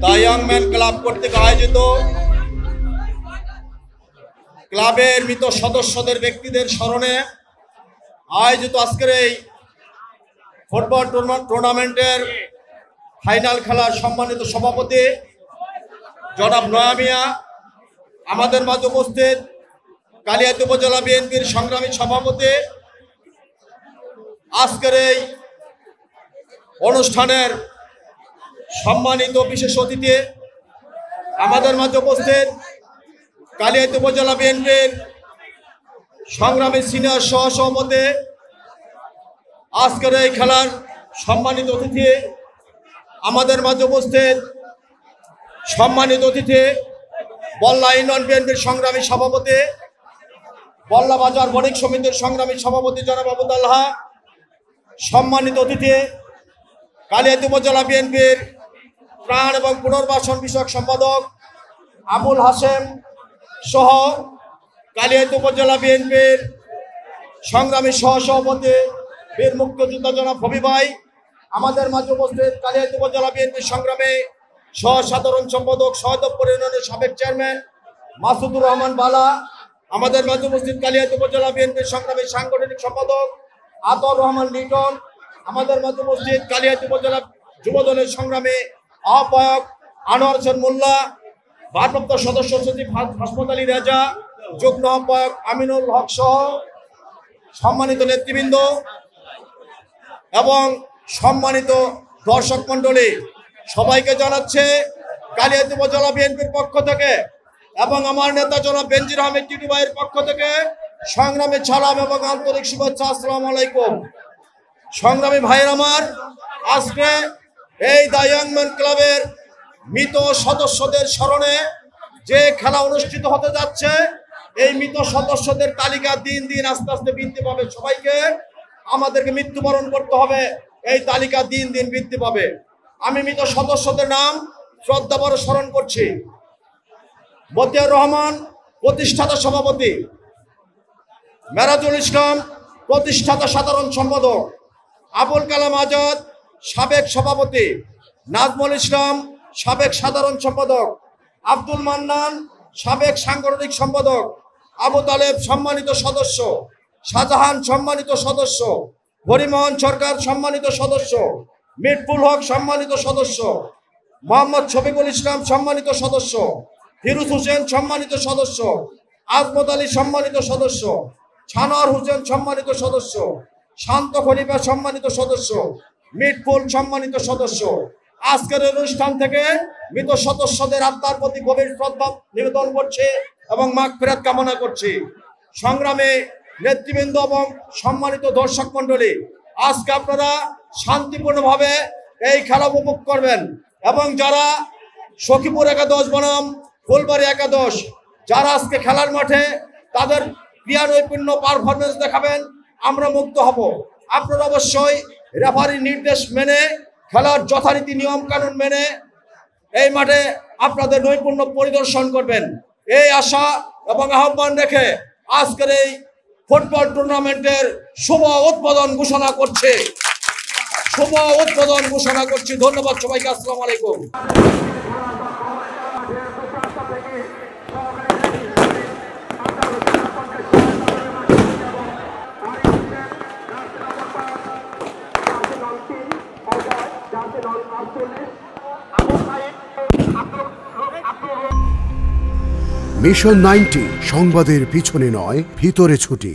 The young man club কর্তৃক আয়োজিত ক্লাবের মৃত সদস্যদের ব্যক্তিদের স্মরণে আয়োজিত আজকের এই ফুটবল টুর্নামেন্টের ফাইনাল খেলার সম্মানিত সভাপতি জনাব নয়া মিয়া, আমাদের মাঝে উপস্থিত কালিয়াতি উপজেলা বিএনপির সংগ্রামী সভাপতি, আজকের এই অনুষ্ঠানের সম্মানিত বিশেষ অতিথি, আমাদের মাঝে উপস্থিত কালিয়াতি উপজেলা বিএনপির সংগ্রামী সিনিয়র সহসভাপতি, আজকের এই খেলার সম্মানিত অতিথি, আমাদের মাঝে উপস্থিত সম্মানিত অতিথি বল্লা ইউনিয়ন বিএনপির সংগ্রামী সভাপতি, বল্লা বাজার বণিক সমিতির সংগ্রামী সভাপতি জনাব আবু তালহা, সম্মানিত অতিথি কালিয়াতি উপজেলা বিএনপির ত্রাণ এবং পুনর্বাসন বিষয়ক সম্পাদক আবুল হাসেম সহ কালিয়াতি উপজেলা বিএনপির সংগ্রামী সহসভাপতি বীর মুক্তিযোদ্ধা জনাব হবি ভাই, আমাদের মাঝে উপস্থিত কালিয়াতি উপজেলা বিএনপির সংগ্রামী সহ সাধারণ সম্পাদক সহদপ্তর ইউনিয়নের সাবেক চেয়ারম্যান মাসুদুর রহমান বালা, আমাদের মাঝে উপস্থিত কালিয়াতি উপজেলা বিএনপির সংগ্রামী সাংগঠনিক সম্পাদক আতর রহমান লিটন, আমাদের মাঝে উপস্থিত কালিয়াতি উপজেলা যুবদলের সংগ্রামী আহ্বায়ক আনোয়ার হোসেন মোল্লা, ভারপ্রাপ্ত সদস্য সচিব হাসমত আলী রাজা, যুগ্ম আহ্বায়ক আমিনুল হক সহ সম্মানিত নেতৃবৃন্দ এবং সম্মানিত দর্শক মন্ডলী, সবাইকে জানাচ্ছে কালিয়াতি উপজেলা বিএনপির পক্ষ থেকে এবং আমার নেতা জনাব বেনজির আহমেদ টিটু ভাইয়ের পক্ষ থেকে সংগ্রামী সালাম এবং আন্তরিক শুভেচ্ছা। আসসালামু আলাইকুম। সংগ্রামী ভাইয়ের আমার, আজকে এই দ্য ইয়াং ম্যান ক্লাবের মৃত সদস্যদের স্মরণে যে খেলা অনুষ্ঠিত হতে যাচ্ছে, এই মৃত সদস্যদের তালিকা দিন দিন আস্তে আস্তে বৃদ্ধি পাবে। সবাইকে আমাদেরকে মৃত্যুবরণ করতে হবে, এই তালিকা দিন দিন বৃদ্ধি পাবে। আমি মৃত সদস্যদের নাম শ্রদ্ধাভরে স্মরণ করছি। মতিয়ার রহমান প্রতিষ্ঠাতা সভাপতি, মেরাজুল ইসলাম প্রতিষ্ঠাতা সাধারণ সম্পাদক, আবুল কালাম আজাদ সাবেক সভাপতি, নাজমুল ইসলাম সাবেক সাধারণ সম্পাদক, আব্দুল মান্নান সাবেক সাংগঠনিক সম্পাদক, আবু তালেব সম্মানিত সদস্য, শাহজাহান সম্মানিত সদস্য, হরিমোহন সরকার সম্মানিত সদস্য, মিটফুল হক সম্মানিত সদস্য, মোহাম্মদ শফিকুল ইসলাম সম্মানিত সদস্য, ফিরোজ হোসেন সম্মানিত সদস্য, আজমত আলী সম্মানিত সদস্য, ছানোয়ার হোসেন সম্মানিত সদস্য, শান্ত খলিফা সম্মানিত সদস্য, মিটফুল সম্মানিত সদস্য। আজকের অনুষ্ঠান থেকে মৃত সদস্যদের আত্মার প্রতি গভীর শ্রদ্ধা নিবেদন করছে এবং মাগফিরাত কামনা করছি। সংগ্রামে নেতৃবৃন্দ এবং সম্মানিত দর্শক মন্ডলী, আজকে আপনারা শান্তিপূর্ণভাবে এই খেলা উপভোগ করবেন এবং যারা সখীপুর একাদশ বনাম ফুলবাড়ি একাদশ যারা আজকে খেলার মাঠে তাদের ক্রীড়া নৈপুণ্য পারফরমেন্স দেখাবেন, আমরা মুগ্ধ হব। আপনারা অবশ্যই রেফারির নির্দেশ মেনে খেলার যথারীতি নিয়ম কানুন মেনে এই মাঠে আপনাদের নৈপুণ্য পরিদর্শন করবেন, এই আশা এবং আহ্বান রেখে আজকের এই ফুটবল টুর্নামেন্টের শুভ উদ্বোধন ঘোষণা করছি। ধন্যবাদ সবাইকে। আসসালামু আলাইকুম। মিশন 90 সংবাদের পিছনে নয়, ভিতরে ছুটি।